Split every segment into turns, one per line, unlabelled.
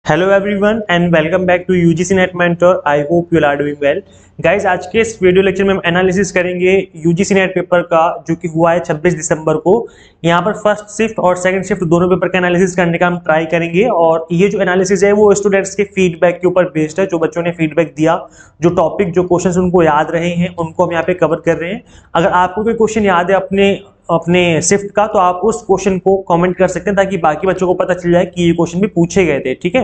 Hello everyone and welcome back to UGC NET mentor. I hope you are doing well guys. आज के इस video lecture में हम analysis करेंगे UGC net paper का, जो कि हुआ है 26 दिसंबर को। यहाँ पर फर्स्ट शिफ्ट और सेकंड शिफ्ट दोनों पेपर का एनालिसिस करने का हम ट्राई करेंगे, और ये जो एनालिसिस है वो स्टूडेंट्स के फीडबैक के ऊपर बेस्ड है। जो बच्चों ने फीडबैक दिया, जो टॉपिक जो क्वेश्चन उनको याद रहे हैं, उनको हम यहाँ पे कवर कर रहे हैं। अगर आपको कोई क्वेश्चन याद है अपने अपने शिफ्ट का, तो आप उस क्वेश्चन को कमेंट कर सकते हैं, ताकि बाकी बच्चों को पता चल जाए कि ये क्वेश्चन भी पूछे गए थे। ठीक है,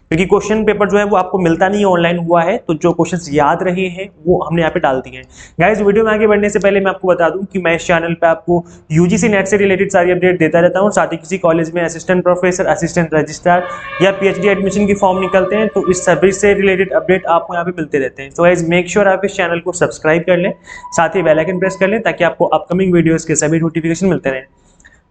क्योंकि क्वेश्चन पेपर जो है वो आपको मिलता नहीं है, ऑनलाइन हुआ है, तो जो क्वेश्चंस याद रहे हैं वो हमने यहाँ पे डाल दिए हैं। गाइस, वीडियो में आगे बढ़ने से पहले मैं आपको बता दूं कि मैं इस चैनल पे आपको यूजीसी नेट से रिलेटेड सारी अपडेट देता रहता हूँ। साथ ही किसी कॉलेज में असिस्टेंट प्रोफेसर, असिस्टेंट रजिस्ट्रार या पीएचडी एडमिशन की फॉर्म निकलते हैं, तो इस सर्विस से रिलेटेड अपडेट आपको यहाँ पे मिलते रहते हैं। तो गाइस, मेक श्योर आप इस चैनल को सब्सक्राइब कर लें, साथ ही बेल आइकन प्रेस कर लें, ताकि आपको अपकमिंग वीडियोस के सभी नोटिफिकेशन मिलते रहें।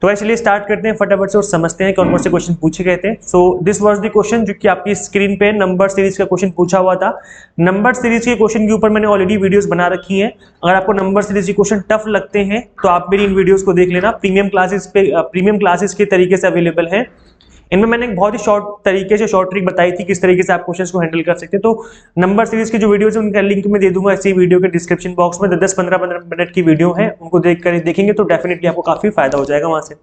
तो चलिए स्टार्ट करते हैं फटाफट से और समझते हैं कौन कौन से क्वेश्चन पूछे गए थे। So this was the question जो कि आपकी स्क्रीन पे नंबर सीरीज का क्वेश्चन पूछा हुआ था। नंबर सीरीज के क्वेश्चन के ऊपर मैंने ऑलरेडी वीडियोस बना रखी हैं। अगर आपको नंबर सीरीज के क्वेश्चन टफ लगते हैं तो आप मेरी इन वीडियोस को देख लेना। प्रीमियम क्लासेस के तरीके से अवेलेबल है। इनमें मैंने एक बहुत ही शॉर्ट तरीके से शॉर्ट ट्रिक बताई थी किस तरीके से आप क्वेश्चंस को हैंडल कर सकते हैं। तो नंबर सीरीज की जो वीडियोस है उनका लिंक मैं दे दूंगा इसी वीडियो के डिस्क्रिप्शन बॉक्स में। 10-15 मिनट की वीडियो है, उनको देखेंगे तो डेफिनेटली आपको काफी फायदा हो जाएगा वहां से।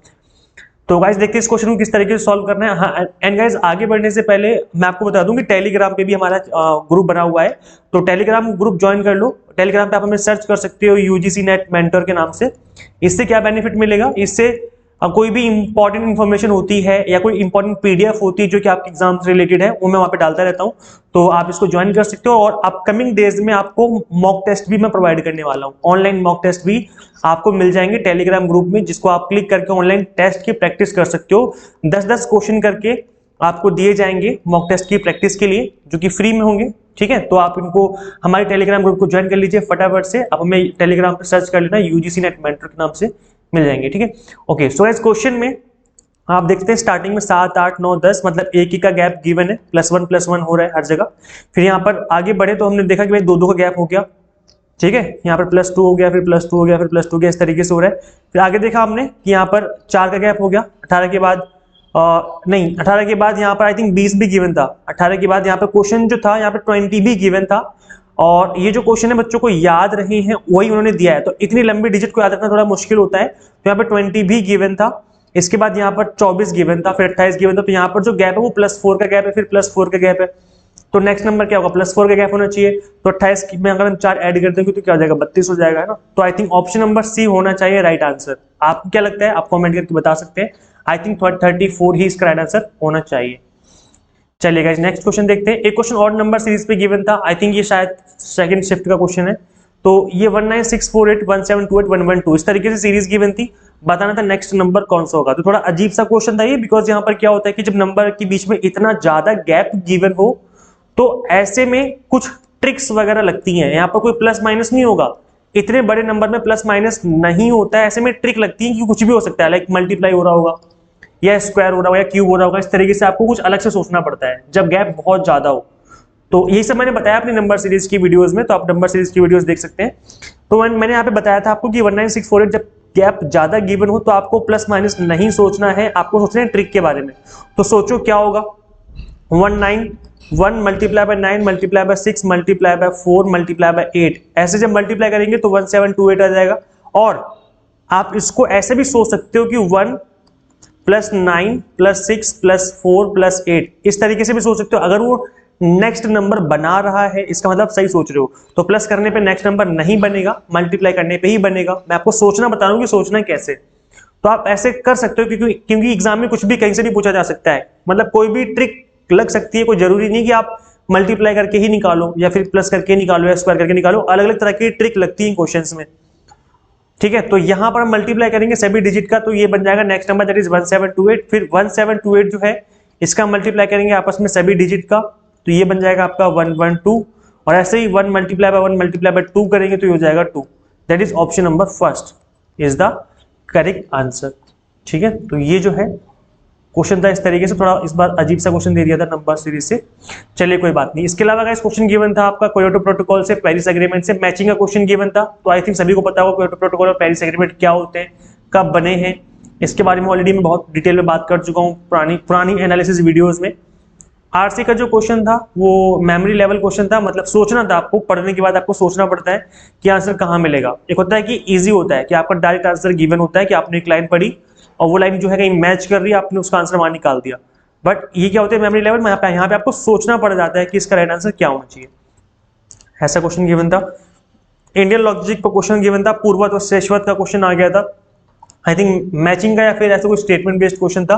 तो गाइस, देखते हैं इस क्वेश्चन को किस तरीके से सॉल्व करना है। हाँ, एंड गाइस, आगे बढ़ने से पहले मैं आपको बता दूं कि टेलीग्राम पे भी हमारा ग्रुप बना हुआ है। तो टेलीग्राम ग्रुप ज्वाइन कर लो। टेलीग्राम पे आप हमें सर्च कर सकते हो यूजीसी नेट मेंटर के नाम से। इससे क्या बेनिफिट मिलेगा? इससे कोई भी इंपॉर्टेंट इन्फॉर्मेशन होती है या कोई इंपॉर्टेंट पीडीएफ होती है जो कि आपके एग्जाम से रिलेटेड है, वो मैं वहां पे डालता रहता हूँ। तो आप इसको ज्वाइन कर सकते हो। और अपकमिंग डेज में आपको मॉक टेस्ट भी मैं प्रोवाइड करने वाला हूँ। ऑनलाइन मॉक टेस्ट भी आपको मिल जाएंगे टेलीग्राम ग्रुप में, जिसको आप क्लिक करके ऑनलाइन टेस्ट की प्रैक्टिस कर सकते हो। 10-10 क्वेश्चन करके आपको दिए जाएंगे मॉक टेस्ट की प्रैक्टिस के लिए, जो कि फ्री में होंगे। ठीक है, तो आप इनको हमारे टेलीग्राम ग्रुप को ज्वाइन कर लीजिए फटाफट से। आप हमें टेलीग्राम पर सर्च कर लेना, यूजीसी नेट मेंटर के नाम से मिल जाएंगे। ठीक है, ओके। सो इस क्वेश्चन में आप देखते हैं स्टार्टिंग में 7, 8, 9, 10, मतलब एक ही का गैप गिवन है, +1 हो रहा है हर जगह। फिर यहाँ पर आगे बढ़े तो हमने देखा कि भाई 2-2 का गैप हो गया। ठीक है, यहाँ पर +2 हो गया, फिर +2 हो गया, फिर +2 हो गया, इस तरीके से हो रहा है। फिर आगे देखा हमने कि यहाँ पर 4 का गैप हो गया। 18 के बाद नहीं, 18 के बाद यहाँ पर आई थिंक 20 भी गिवन था। 18 के बाद यहाँ पर क्वेश्चन जो था, यहाँ पर 20 भी गिवन था। और ये जो क्वेश्चन है बच्चों को याद रहे हैं वही उन्होंने दिया है, तो इतनी लंबी डिजिट को याद रखना थोड़ा मुश्किल होता है। तो यहाँ पर 20 भी गिवन था। इसके बाद यहाँ पर 24 गिवन था, फिर 28 गिवन था। तो यहाँ पर जो गैप है वो +4 का गैप है, फिर +4 का गैप है। तो नेक्स्ट नंबर क्या होगा? +4 का गैप होना चाहिए। तो 28 में अगर हम 4 ऐड कर देंगे तो क्या हो जाएगा? 32 हो जाएगा, है ना। तो I think option number C होना चाहिए राइट आंसर। आपको क्या लगता है? आप कमेंट करके बता सकते हैं। आई थिंक 34 ही इसका राइट आंसर होना चाहिए। चलिए गाइस, नेक्स्ट क्वेश्चन देखते हैं। एक क्वेश्चन और नंबर सीरीज पे गिवन था। आई थिंक ये शायद सेकंड शिफ्ट का क्वेश्चन है। तो ये 19648 1728 112 इस तरीके से सीरीज गिवन थी। बताना था नेक्स्ट नंबर कौन सा होगा। तो थोड़ा अजीब सा क्वेश्चन था ये, बिकॉज यहाँ पर क्या होता है कि जब नंबर के बीच में इतना ज्यादा गैप गिवन हो तो ऐसे में कुछ ट्रिक्स वगैरह लगती हैं। यहाँ पर कोई प्लस माइनस नहीं होगा। इतने बड़े नंबर में प्लस माइनस नहीं होता है। ऐसे में ट्रिक लगती है कि कुछ भी हो सकता है, लाइक मल्टीप्लाई हो रहा होगा या स्क्वायर हो रहा होगा या क्यूब हो रहा होगा। इस तरीके से आपको कुछ अलग से सोचना पड़ता है जब गैप बहुत ज्यादा हो। तो यही सब मैंने बताया अपनी नंबर सीरीज की वीडियोस में, तो आप नंबर सीरीज की वीडियोस देख सकते हैं। तो मैंने यहाँ पे बताया था आपको कि 19648 जब गैप ज्यादा गिवन हो तो आपको प्लस माइनस नहीं सोचना है, आपको सोचना है ट्रिक के बारे में। तो सोचो क्या होगा? 1 multiply by 9 multiply by 6 multiply by 4 multiply by 8, ऐसे जब मल्टीप्लाई करेंगे तो 1728 आ जाएगा। और आप इसको ऐसे भी सोच सकते हो कि 1 +9 +6 +4 +8, इस तरीके से भी सोच सकते हो। अगर वो नेक्स्ट नंबर बना रहा है, इसका मतलब सही सोच रहे हो। तो प्लस करने पे नेक्स्ट नंबर नहीं बनेगा, मल्टीप्लाई करने पे ही बनेगा। मैं आपको सोचना बता रहा हूं कि सोचना कैसे। तो आप ऐसे कर सकते हो, क्योंकि एग्जाम में कुछ भी कहीं से भी पूछा जा सकता है। मतलब कोई भी ट्रिक लग सकती है, कोई जरूरी नहीं कि आप मल्टीप्लाई करके ही निकालो या फिर प्लस करके निकालो या स्क्वायर करके निकालो। अलग अलग तरह की ट्रिक लगती है क्वेश्चन में। ठीक है, तो यहां पर हम मल्टीप्लाई करेंगे सभी डिजिट का, तो ये बन जाएगा नेक्स्ट नंबर दैट इज 1728। फिर 1728 जो है इसका मल्टीप्लाई करेंगे आपस में सभी डिजिट का, तो ये बन जाएगा आपका 112। और ऐसे ही 1 मल्टीप्लाई बाय 1 मल्टीप्लाई बाय 2 करेंगे तो ये हो जाएगा 2। That is option number first is the correct answer. ठीक है, तो ये जो है क्वेश्चन था इस तरीके से। थोड़ा इस बार अजीब सा क्वेश्चन दे दिया था नंबर सीरीज से। चलिए कोई बात नहीं। इसके अलावा गाइस क्वेश्चन गिवन था आपका क्योटो प्रोटोकॉल से पेरिस एग्रीमेंट से मैचिंग का क्वेश्चन गिवन था। तो आई थिंक सभी को पता होगा क्योटो प्रोटोकॉल और पेरिस एग्रीमेंट क्या होते हैं, कब बने हैं। इसके बारे में ऑलरेडी मैं बहुत डिटेल में बात कर चुका हूँ पुरानी एनालिसिस वीडियोज में। आरसी का जो क्वेश्चन था वो मेमोरी लेवल क्वेश्चन था, मतलब सोचना था आपको, पढ़ने के बाद आपको सोचना पड़ता है कि आंसर कहाँ मिलेगा। एक होता है कि इजी होता है कि आपका डायरेक्ट आंसर गिवन होता है कि आपने एक लाइन पढ़ी और वो लाइन जो है कहीं मैच कर रही है, आपने उसका आंसर वहां निकाल दिया। बट ये क्या होता है मेमोरी लेवल में, यहाँ पे आपको सोचना पड़ जाता है कि इसका राइट आंसर क्या होना चाहिए। ऐसा क्वेश्चन गिवन था। इंडियन लॉजिक का क्वेश्चन गिवन था, पूर्वत और शेषवत का क्वेश्चन आ गया था। आई थिंक मैचिंग का या फिर ऐसा कोई स्टेटमेंट बेस्ड क्वेश्चन था।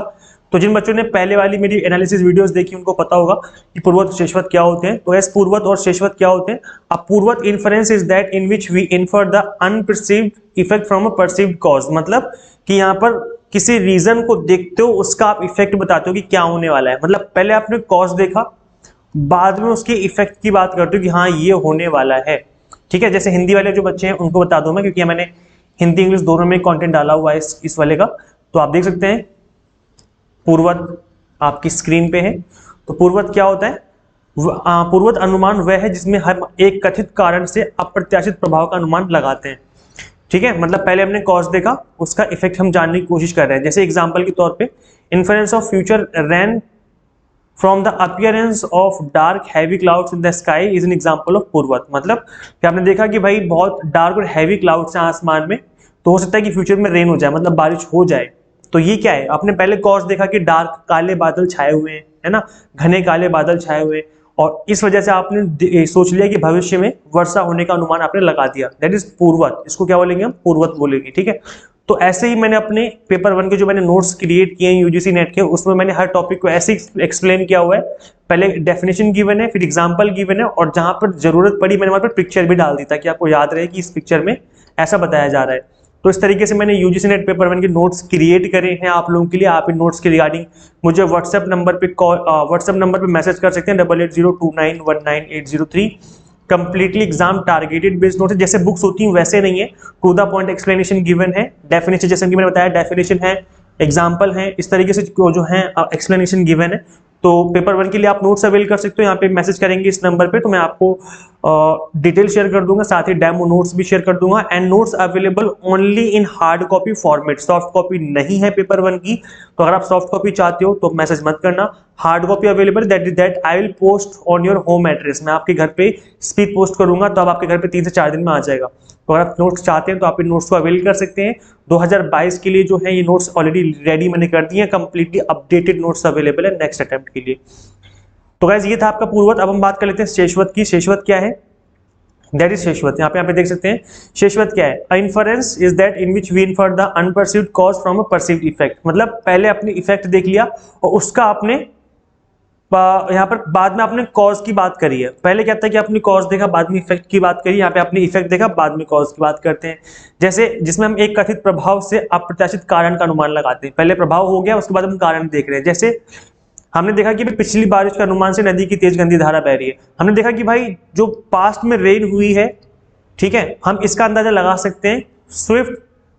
तो जिन बच्चों ने पहले वाली मेरी एनालिसिस वीडियोस देखी उनको पता होगा कि पूर्वत और शेषवत क्या होते हैं। तो यस, पूर्वत और शेषवत क्या होते हैं? A purvavat inference is that in which we infer the unperceived effect from a perceived cause, मतलब कि यहाँ पर किसी रीजन को देखते हो उसका आप इफेक्ट बताते हो कि क्या होने वाला है। मतलब पहले आपने कॉज देखा, बाद में उसके इफेक्ट की बात करते हो कि हाँ ये होने वाला है। ठीक है, जैसे हिंदी वाले जो बच्चे हैं उनको बता दूं मैं, क्योंकि मैंने हिंदी इंग्लिश दोनों में कंटेंट डाला हुआ है इस वाले का। तो आप देख सकते हैं पूर्वत आपकी स्क्रीन पे है। तो पूर्वत क्या होता है? पूर्वत अनुमान वह है जिसमें हम एक कथित कारण से अप्रत्याशित प्रभाव का अनुमान लगाते हैं। ठीक है, मतलब पहले हमने कॉज देखा, उसका इफेक्ट हम जानने की कोशिश कर रहे हैं। जैसे एग्जांपल के तौर पे inference of future rain from the appearance of dark heavy clouds in the sky is an example of purvavat. मतलब कि आपने देखा कि भाई बहुत डार्क और हैवी क्लाउड्स हैं आसमान में, तो हो सकता है कि फ्यूचर में रेन हो जाए, मतलब बारिश हो जाए। तो ये क्या है? आपने पहले कॉज देखा कि डार्क काले बादल छाए हुए हैं, है ना, घने काले बादल छाए हुए हैं, और इस वजह से आपने सोच लिया कि भविष्य में वर्षा होने का अनुमान आपने लगा दिया, दैट इज पूर्वत। इसको क्या बोलेंगे हम? पूर्वत बोलेंगे। ठीक है, तो ऐसे ही मैंने अपने पेपर 1 के जो मैंने नोट्स क्रिएट किए हैं यूजीसी नेट के, उसमें मैंने हर टॉपिक को ऐसे एक्सप्लेन किया हुआ है। पहले डेफिनेशन गिवन है, फिर एग्जांपल गिवन है, और जहां पर जरूरत पड़ी मैंने वहां पर पिक्चर भी डाल दी ताकि आपको याद रहे कि इस पिक्चर में ऐसा बताया जा रहा है। तो इस तरीके से मैंने यूजीसी नेट पेपर 1 के नोट्स क्रिएट करे हैं आप लोगों के लिए। आप इन नोट्स के रिगार्डिंग मुझे व्हाट्सएप नंबर पे मैसेज कर सकते हैं 8802919803। Completely exam targeted based note है, जैसे बुक्स होती हैं वैसे नहीं है, to the point explanation given है। डेफिनेशन जैसे कि मैंने बताया, डेफिनेशन है, एग्जाम्पल है, इस तरीके से जो है एक्सप्लेनेशन गिवन है। तो पेपर 1 के लिए आप नोट्स अवेल कर सकते हो, यहाँ पे मैसेज करेंगे इस नंबर पे तो मैं आपको डिटेल शेयर कर दूंगा, साथ ही डेमो नोट्स भी शेयर कर दूंगा। And notes available only in hard copy format, soft copy नहीं है पेपर 1 की। तो अगर आप सॉफ्ट कॉपी चाहते हो तो मैसेज मत करना। Hard copy available, that I will post on your home address, मैं आपके घर पे स्पीड पोस्ट करूंगा, तो अब आपके घर पे 3 से 4 दिन में आ जाएगा। तो अगर आप नोट्स चाहते हैं तो आप इन नोट्स को अवेल कर सकते हैं। 2022 के लिए जो है ये नोट्स ऑलरेडी रेडी मैंने कर दिए हैं, कंप्लीटली अपडेटेड नोट्स अवेलेबल है नेक्स्ट अटेम्प्ट के लिए। तो गाइस ये था आपका पूर्वत। अब हम बात कर लेते हैं शेषवत की। शेषवत क्या है? That is sheshavat. यहाँ पे देख सकते हैं शेषवत क्या है? A inference is that in which we infer the unperceived cause from a perceived effect. मतलब पहले आपने इफेक्ट देख लिया और उसका आपने यहाँ पर बाद में आपने कॉज की बात करी है। पहले क्या था कि आपने कॉज देखा, बाद में इफेक्ट की बात करी, यहाँ पे आपने इफेक्ट देखा, बाद में कॉज की बात करते हैं। जैसे जिसमें हम एक कथित प्रभाव से अप्रत्याशित कारण का अनुमान लगाते हैं। पहले प्रभाव हो गया, उसके बाद हम कारण देख रहे हैं। जैसे हमने देखा कि पिछली बारिश के अनुमान से नदी की तेज गंदी धारा बह रही है। हमने देखा कि भाई जो पास्ट में रेन हुई है, ठीक है, हम इसका अंदाजा लगा सकते हैं Swift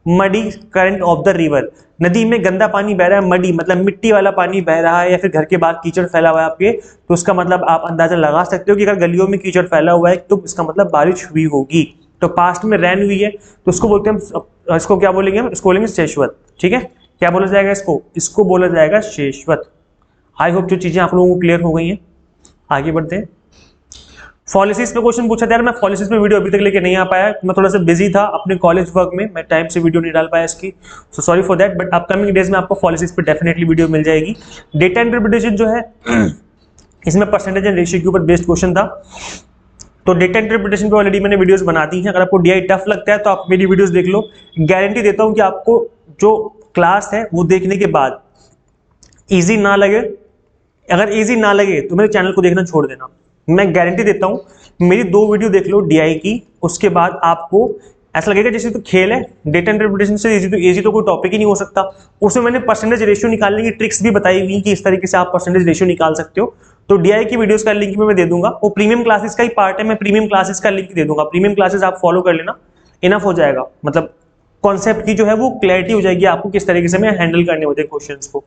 muddy current of the river. नदी में गंदा पानी बह रहा है, मडी मतलब मिट्टी वाला पानी बह रहा है, या फिर घर के बाहर कीचड़ फैला हुआ है आपके, तो उसका मतलब आप अंदाजा लगा सकते हो कि अगर गलियों में कीचड़ फैला हुआ है तो इसका मतलब बारिश हुई होगी। तो पास्ट में रेन हुई है तो उसको बोलते हैं, इसको क्या बोलेंगे हम? इसको बोलेंगे शेषवत। ठीक है, क्या बोला जाएगा इसको बोला जाएगा शेषवत। आई होप जो चीजें आप लोगों को क्लियर हो गई हैं। आगे बढ़ते हैं। फॉलिसिस पे क्वेश्चन पूछा था यार, मैं फॉलिसिस पे वीडियो अभी तक लेके नहीं आ पाया, मैं थोड़ा सा बिजी था अपने कॉलेज वर्क में, मैं टाइम से वीडियो नहीं डाल पाया इसकी, so sorry for that. But upcoming days में आपको फॉलिसिस पे डेफिनेटली वीडियो मिल जाएगी। डेटा इंटरप्रिटेशन जो है इसमें परसेंटेज एंड रेशियो के ऊपर बेस्ड क्वेश्चन था। तो डेटा इंटरप्रिटेशन पे ऑलरेडी मैंने वीडियोस बना दी हैं। अगर आपको डीआई टफ लगता है तो आप मेरी वीडियोस देख लो। गारंटी देता हूं कि आपको जो क्लास है वो देखने के बाद इजी ना लगे, अगर इजी ना लगे तो मेरे चैनल को देखना छोड़ देना। मैं गारंटी देता हूं, मेरी 2 वीडियो देख लो डीआई की, उसके बाद आपको ऐसा लगेगा जैसे तो खेल है। डेटा इंटरप्रिटेशन से इजी तो कोई टॉपिक ही नहीं हो सकता। उसमें मैंने परसेंटेज रेशियो निकालने की ट्रिक्स भी बताई हुई कि इस तरीके से आप परसेंटेज रेशियो निकाल सकते हो। तो डीआई की वीडियोस का लिंक मैं दे दूंगा, वो प्रीमियम क्लासेस का ही पार्ट है, मैं प्रीमियम क्लासेस का लिंक दे दूंगा। प्रीमियम क्लासेस आप फॉलो कर लेना, इनफ हो जाएगा। मतलब कॉन्सेप्ट की जो है वो क्लैरिटी हो जाएगी आपको किस तरीके से मैं हैंडल करने होते हैं क्वेश्चंस को।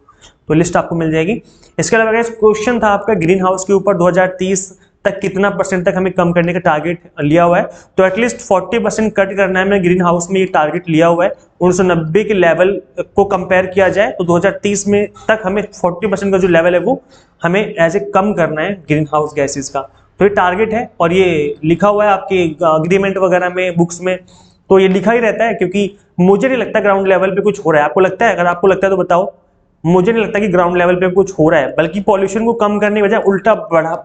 तो लिस्ट आपको मिल जाएगी। इसके अलावा क्वेश्चन था आपका ग्रीन हाउस के ऊपर 2030 तक कितना परसेंट तक हमें कम करने का टारगेट लिया हुआ है। तो एटलीस्ट 40% कट करना है, मैंने ग्रीन हाउस में ये टारगेट लिया हुआ है। 1990 के लेवल को कंपेयर किया जाए तो 2030 में तक हमें 40% का जो लेवल है वो हमें एज ए कम करना है ग्रीन हाउस गैसेज का। तो ये टारगेट है और ये लिखा हुआ है आपके अग्रीमेंट वगैरह में, बुक्स में, तो ये लिखा ही रहता है। क्योंकि मुझे नहीं लगता ग्राउंड लेवल पे कुछ हो रहा है। आपको लगता है? अगर आपको लगता है तो बताओ। मुझे नहीं लगता कि ग्राउंड लेवल पे कुछ हो रहा है, बल्कि पॉल्यूशन को कम करने की बजाय उल्टा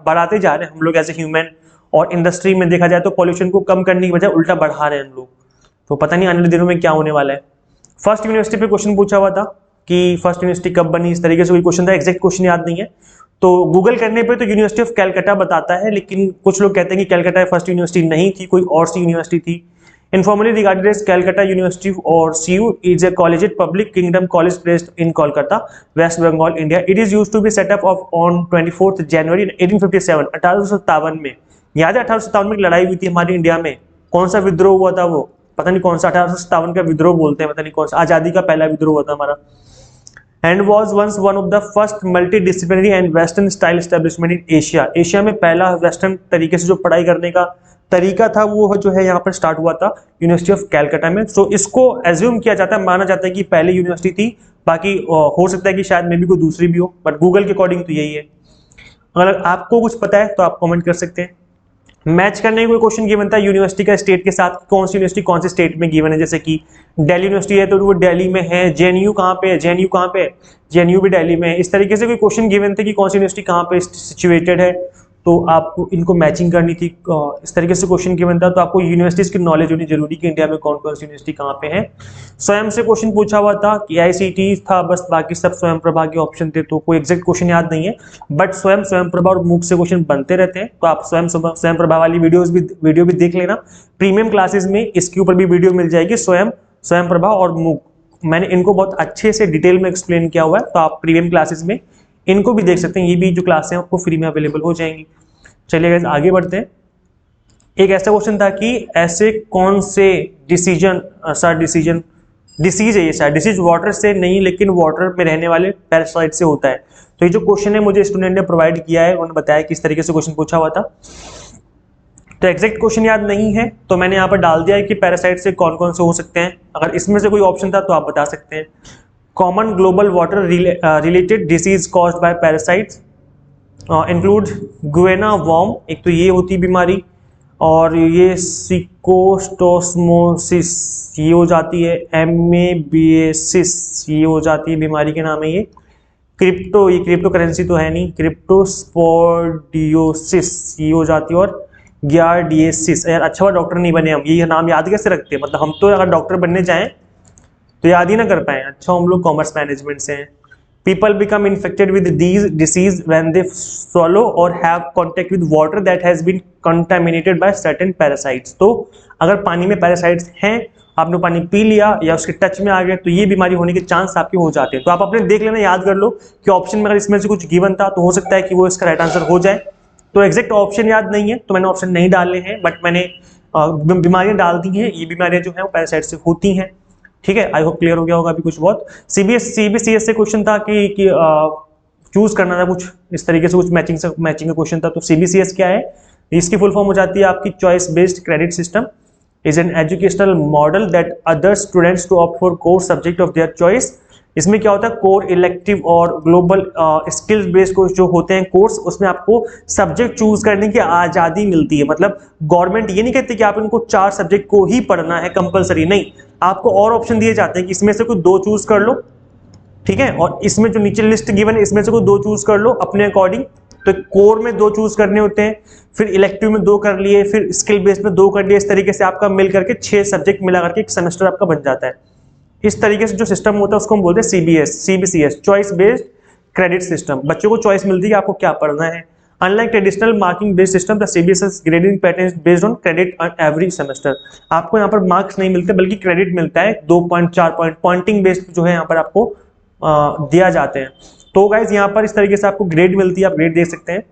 बढ़ाते जा रहे हैं हम लोग एज ए ह्यूमन। और इंडस्ट्री में देखा जाए तो पॉल्यूशन को कम करने की बजाय उल्टा बढ़ा रहे हैं हम लोग। तो पता नहीं आने वाले दिनों में क्या होने वाला है। फर्स्ट यूनिवर्सिटी पे क्वेश्चन पूछा हुआ था कि फर्स्ट यूनिवर्सिटी कब बनी, इस तरीके से कोई क्वेश्चन था। एग्जैक्ट क्वेश्चन याद नहीं है, तो गूगल करने पे तो यूनिवर्सिटी ऑफ कैलकाटा बताता है, लेकिन कुछ लोग कहते हैं कि कैलकाटा फर्स्ट यूनिवर्सिटी नहीं थी, कोई और सी यूनिवर्सिटी थी। Informally regarded as Calcutta University or CU is a collegiate public kingdom college based in Kolkata, West Bengal, India. It is used to be set up on 24th January 1857, 1857 में। याद है 1857 में लड़ाई हुई थी हमारी इंडिया में? कौन सा विद्रोह हुआ था वो? पता नहीं कौन सा, 1857 का विद्रोह बोलते हैं, पता नहीं कौन सा, आजादी का पहला विद्रोह हुआ था हमारा। And was once one of the first multidisciplinary and western style establishment in Asia. Asia में पहला वेस्टर्न तरीके से जो पढ़ाई करने का तरीका था वो जो है यहाँ पर स्टार्ट हुआ था यूनिवर्सिटी ऑफ कैलकाटा में। सो इसको एज्यूम किया जाता है, माना जाता है कि पहली यूनिवर्सिटी थी। बाकी हो सकता है कि शायद में भी कोई दूसरी भी हो, बट गूगल के अकॉर्डिंग तो यही है। अगर आपको कुछ पता है तो आप कमेंट कर सकते हैं। मैच करने का कोई क्वेश्चन गिवन था यूनिवर्सिटी का स्टेट के साथ, कौन सी यूनिवर्सिटी कौन से स्टेट में गिवन है। जैसे कि दिल्ली यूनिवर्सिटी है तो वो दिल्ली में है। जेएनयू कहाँ पे है? जेएनयू कहाँ पे है? जेएनयू भी दिल्ली में है। इस तरीके से कोई क्वेश्चन गिवन थे कि कौन सी यूनिवर्सिटी कहाँ पे सिचुएटेड है, तो आपको इनको मैचिंग करनी थी। इस तरीके से क्वेश्चन गिवन था, तो आपको यूनिवर्सिटीज की नॉलेज होनी जरूरी कि इंडिया में कौन कौन सी यूनिवर्सिटी कहाँ पे है। स्वयं से क्वेश्चन पूछा हुआ था कि आईसीटी था बस, बाकी सब स्वयं प्रभा के ऑप्शन थे, तो कोई एग्जैक्ट क्वेश्चन याद नहीं है। बट स्वयं प्रभा और मूक से क्वेश्चन बनते रहते हैं, तो आप स्वयं प्रभा वाली वीडियो भी देख लेना। प्रीमियम क्लासेस में इसके ऊपर भी वीडियो मिल जाएगी, स्वयं प्रभा और मूक। मैंने इनको बहुत अच्छे से डिटेल में एक्सप्लेन किया हुआ है, तो आप प्रीमियम क्लासेस में इनको भी देख सकते हैं। ये भी जो क्लासें हैं आपको फ्री में अवेलेबल हो जाएंगी। चलिए गाइस आगे बढ़ते हैं। एक ऐसा क्वेश्चन था कि ऐसे कौन से डिसीज है ये शायद, डिसीज वाटर से नहीं लेकिन वाटर में रहने वाले पैरासाइट से होता है। तो ये जो क्वेश्चन है मुझे स्टूडेंट ने प्रोवाइड किया है, उन्होंने बताया किस तरीके से क्वेश्चन पूछा हुआ था। तो एग्जैक्ट क्वेश्चन याद नहीं है, तो मैंने यहाँ पर डाल दिया है कि पैरासाइट से कौन कौन से हो सकते हैं। अगर इसमें से कोई ऑप्शन था तो आप बता सकते हैं। Common global water related disease caused by parasites include guinea worm, एक तो ये होती बीमारी, और ये सिकोस्टोस्मोसिस ये हो जाती है, एमेबिएसिस ये हो जाती है, बीमारी के नाम है ये क्रिप्टो करेंसी तो है नहीं, क्रिप्टोस्पोडियोसिस ये हो जाती है, और गियार्डियसिस। यार अच्छा हुआ डॉक्टर नहीं बने हम, ये नाम याद कैसे रखते हैं, मतलब हम तो अगर डॉक्टर बनने जाएं तो याद ही ना कर पाए। अच्छा हम लोग कॉमर्स मैनेजमेंट से हैं। People become infected with these disease when they swallow or have contact with water that has been contaminated by certain parasites। तो अगर पानी में पैरासाइट्स हैं, आपने पानी पी लिया या उसके टच में आ गए, तो ये बीमारी होने के चांस आपके हो जाते हैं। तो आप अपने देख लेना, याद कर लो कि ऑप्शन में अगर इसमें से कुछ गिवन था तो हो सकता है कि वो इसका राइट आंसर हो जाए। तो एग्जैक्ट ऑप्शन याद नहीं है तो मैंने ऑप्शन नहीं डाले हैं, बट मैंने बीमारियां डाल दी हैं। ये बीमारियां जो है वो पैरासाइट से होती हैं। ठीक है, आई होप क्लियर हो गया होगा अभी कुछ बहुत। सीबीसीएस से क्वेश्चन था कि चूज करना था कुछ इस तरीके से, कुछ मैचिंग का क्वेश्चन था। तो सीबीसीएस क्या है? इसकी फुल फॉर्म हो जाती है आपकी choice based credit system is an educational model that other students to opt for course subject of their choice. इसमें क्या होता है, कोर इलेक्टिव और ग्लोबल स्किल्स बेस्ड कोर्स जो होते हैं कोर्स, उसमें आपको सब्जेक्ट चूज करने की आजादी मिलती है। मतलब गवर्नमेंट ये नहीं कहती कि आप इनको 4 सब्जेक्ट को ही पढ़ना है कंपलसरी, नहीं, आपको और ऑप्शन दिए जाते हैं कि इसमें से कोई 2 चूज कर लो। ठीक है, और इसमें जो नीचे लिस्ट गिवन है इसमें से कोई 2 चूज कर लो अपने अकॉर्डिंग। तो कोर में 2 चूज करने होते हैं, फिर इलेक्टिव में 2 कर लिए, फिर स्किल बेस्ड में 2 कर लिए। इस तरीके से आपका मिल करके 6 सब्जेक्ट मिला करके एक सेमेस्टर आपका बन जाता है। इस तरीके से जो सिस्टम होता है उसको हम बोलते हैं CBCS, choice based credit system. बच्चों को चॉइस मिलती है कि आपको क्या पढ़ना है। Unlike traditional marking based system, the CBSE grading pattern is based on credit on every semester। आपको यहाँ पर मार्क्स नहीं मिलते बल्कि क्रेडिट मिलता है, 2 पॉइंट 4 पॉइंट पॉइंटिंग बेस्ड जो है यहाँ पर आपको दिया जाते हैं। तो गाइज यहाँ पर इस तरीके से आपको ग्रेड मिलती है, आप ग्रेड दे सकते हैं।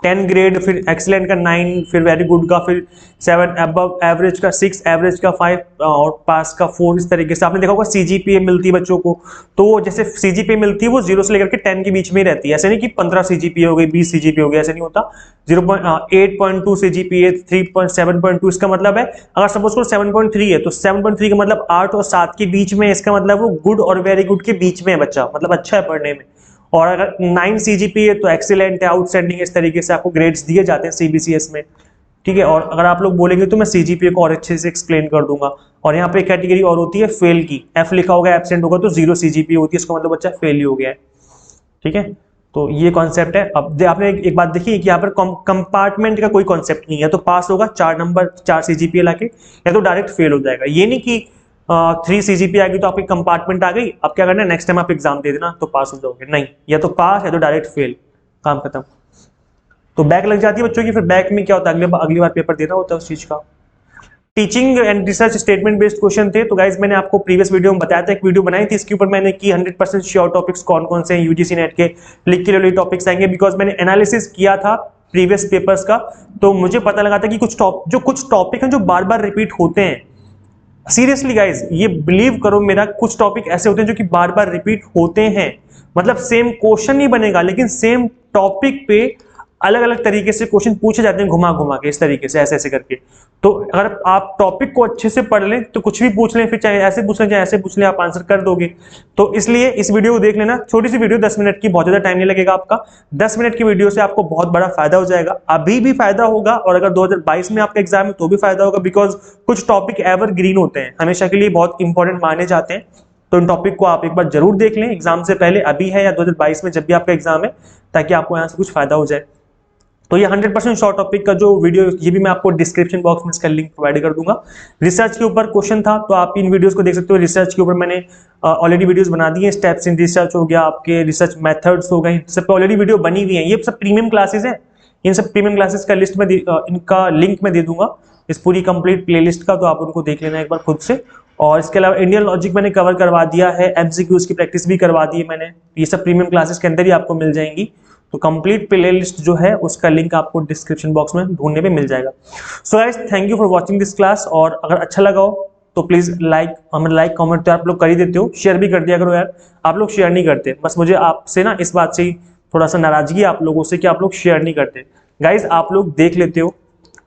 10 ग्रेड, फिर एक्सीलेंट का 9, फिर वेरी गुड का फिर 7, अबव एवरेज का 6, एवरेज का 5 और पास का 4। इस तरीके से आपने देखा होगा सीजीपीए मिलती है बच्चों को, तो जैसे सीजीपीए मिलती है वो 0 से लेकर के 10 के बीच में ही रहती है। ऐसे नहीं कि 15 सीजीपीए हो गई, 20 सीजीपीए हो गया, ऐसे नहीं होता। 8.2 सीजीपीए, 3.7.2, इसका मतलब है अगर सपोज को 7.3 है तो 7.3 का मतलब 8 और 7 के बीच में, इसका मतलब वो गुड और वेरी गुड के बीच में है बच्चा, मतलब अच्छा है पढ़ने में। और अगर 9 सीजीपीए है तो एक्सीलेंट है, आउटस्टैंडिंग, इस तरीके से आपको ग्रेड्स दिए जाते हैं सीबीसीएस में, ठीक है। और अगर आप लोग बोलेंगे तो मैं सीजीपीए को और अच्छे से एक्सप्लेन कर दूंगा। और यहाँ पे कैटेगरी और होती है फेल की, एफ लिखा होगा, एब्सेंट होगा तो 0 सीजीपीए होती है, इसका मतलब बच्चा फेल ही हो गया है, ठीक है। तो ये कॉन्सेप्ट है। अब आपने एक बात देखी कि यहाँ पर कंपार्टमेंट का कोई कॉन्सेप्ट नहीं है, तो पास होगा 4 नंबर 4 सीजीपीए लाके, या तो डायरेक्ट फेल हो जाएगा। ये नहीं कि 3 सीजीपीए आ गई तो आपकी कंपार्टमेंट आ गई, अब क्या करना है नेक्स्ट टाइम आप एग्जाम दे देना तो पास हो जाओगे, नहीं, या तो पास या तो डायरेक्ट फेल, काम खत्म। तो बैक लग जाती है बच्चों की, फिर बैक में क्या होता है अगली बार पेपर देना होता है उस चीज का। Teaching and research statement based question थे। तो गाइज मैंने आपको प्रीवियस वीडियो में बताया था, एक वीडियो बनाई थी, इसके ऊपर मैंने की 100% श्योर टॉपिक्स कौन कौन से हैं यूजीसी नेट के, लिख के लिए टॉपिक्स आएंगे, बिकॉज मैंने एनालिसिस किया था प्रीवियस पेपर्स का, तो मुझे पता लगा था कि कुछ टॉपिक हैं जो बार बार रिपीट होते हैं। सीरियसली गाइज ये बिलीव करो मेरा, कुछ टॉपिक ऐसे होते हैं जो कि बार बार रिपीट होते हैं, मतलब सेम क्वेश्चन नहीं बनेगा लेकिन सेम टॉपिक पे अलग अलग तरीके से क्वेश्चन पूछे जाते हैं, घुमा घुमा के, इस तरीके से ऐसे ऐसे करके। तो अगर आप टॉपिक को अच्छे से पढ़ लें तो कुछ भी पूछ लें, फिर चाहे ऐसे पूछ लें चाहे ऐसे पूछ लें, आप आंसर कर दोगे। तो इसलिए इस वीडियो को देख लेना, छोटी सी वीडियो 10 मिनट की, बहुत ज्यादा टाइम नहीं लगेगा आपका। 10 मिनट की वीडियो से आपको बहुत बड़ा फायदा हो जाएगा, अभी भी फायदा होगा और अगर 2022 में आपका एग्जाम है तो भी फायदा होगा, बिकॉज कुछ टॉपिक एवर ग्रीन होते हैं, हमेशा के लिए बहुत इंपॉर्टेंट माने जाते हैं। तो इन टॉपिक को आप एक बार जरूर देख लें एग्जाम से पहले, अभी है या 2022 में जब भी आपका एग्जाम है, ताकि आपको यहाँ से कुछ फायदा हो जाए। तो ये 100% शॉर्ट टॉपिक का जो वीडियो, ये भी मैं आपको डिस्क्रिप्शन बॉक्स में इसका लिंक प्रोवाइड कर दूंगा। रिसर्च के ऊपर क्वेश्चन था तो आप इन वीडियोस को देख सकते हो। रिसर्च के ऊपर मैंने ऑलरेडी वीडियोस बना दी हैं, स्टेप्स इन रिसर्च हो गया, आपके रिसर्च मेथड्स हो गए, सब पे ऑलरेडी वीडियो बनी हुई है। ये सब प्रीमियम क्लासेस हैं, इन सब प्रीमियम क्लासेस का लिस्ट में इनका लिंक मैं दे दूंगा इस पूरी कंप्लीट प्लेलिस्ट का, तो आप उनको देख लेना एक बार खुद से। और इसके अलावा इंडियन लॉजिक मैंने कवर करवा दिया है, एमसीक्यूज की प्रैक्टिस भी करवा दी है मैंने, ये सब प्रीमियम क्लासेस के अंदर ही आपको मिल जाएंगी। तो कंप्लीट प्ले लिस्ट जो है उसका लिंक आपको डिस्क्रिप्शन बॉक्स में ढूंढने में मिल जाएगा। So guys thank you for watching this class, और अगर अच्छा लगा हो तो प्लीज लाइक कमेंट तो आप लोग कर ही देते हो, शेयर भी कर दिया करो यार, आप लोग शेयर नहीं करते, बस मुझे आपसे ना इस बात से ही थोड़ा सा नाराजगी है आप लोगों से कि आप लोग शेयर नहीं करते। गाइज आप लोग देख लेते हो,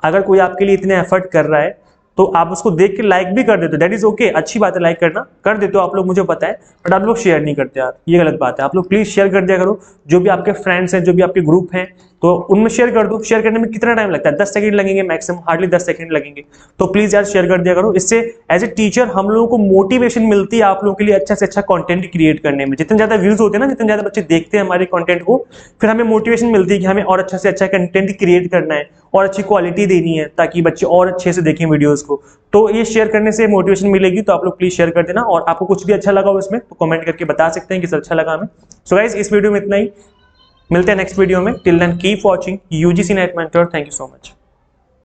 अगर कोई आपके लिए इतने एफर्ट कर रहा है तो आप उसको देख के लाइक भी कर देते हो, दैट इज ओके, अच्छी बात है, लाइक करना कर देते हो आप लोग, मुझे पता है, बट आप लोग शेयर नहीं करते यार, ये गलत बात है। आप लोग प्लीज शेयर कर दिया करो, जो भी आपके फ्रेंड्स हैं, जो भी आपके ग्रुप हैं, तो उनमें शेयर कर दो। शेयर करने में कितना टाइम लगता है, 10 सेकंड लगेंगे मैक्सिमम, हार्डली 10 सेकंड लगेंगे। तो प्लीज यार शेयर कर दिया करो, इससे एज ए टीचर हम लोगों को मोटिवेशन मिलती है आप लोगों के लिए अच्छा से अच्छा कंटेंट क्रिएट करने में। जितने ज्यादा व्यूज होते हैं ना, जितने ज्यादा बच्चे देखते हैं हमारे कंटेंट को, फिर हमें मोटिवेशन मिलती है कि हमें और अच्छा से अच्छा कंटेंट क्रिएट करना है और अच्छी क्वालिटी देनी है, ताकि बच्चे और अच्छे से देखें वीडियोस को। तो ये शेयर करने से मोटिवेशन मिलेगी, तो आप लोग प्लीज शेयर कर देना। और आपको कुछ भी अच्छा लगा हो इसमें तो कमेंट करके बता सकते हैं कि सर अच्छा लगा हमें। सो गाइस इस वीडियो में इतना ही, मिलते हैं नेक्स्ट वीडियो में। Till then keep watching UGC NET mentor, thank you so much.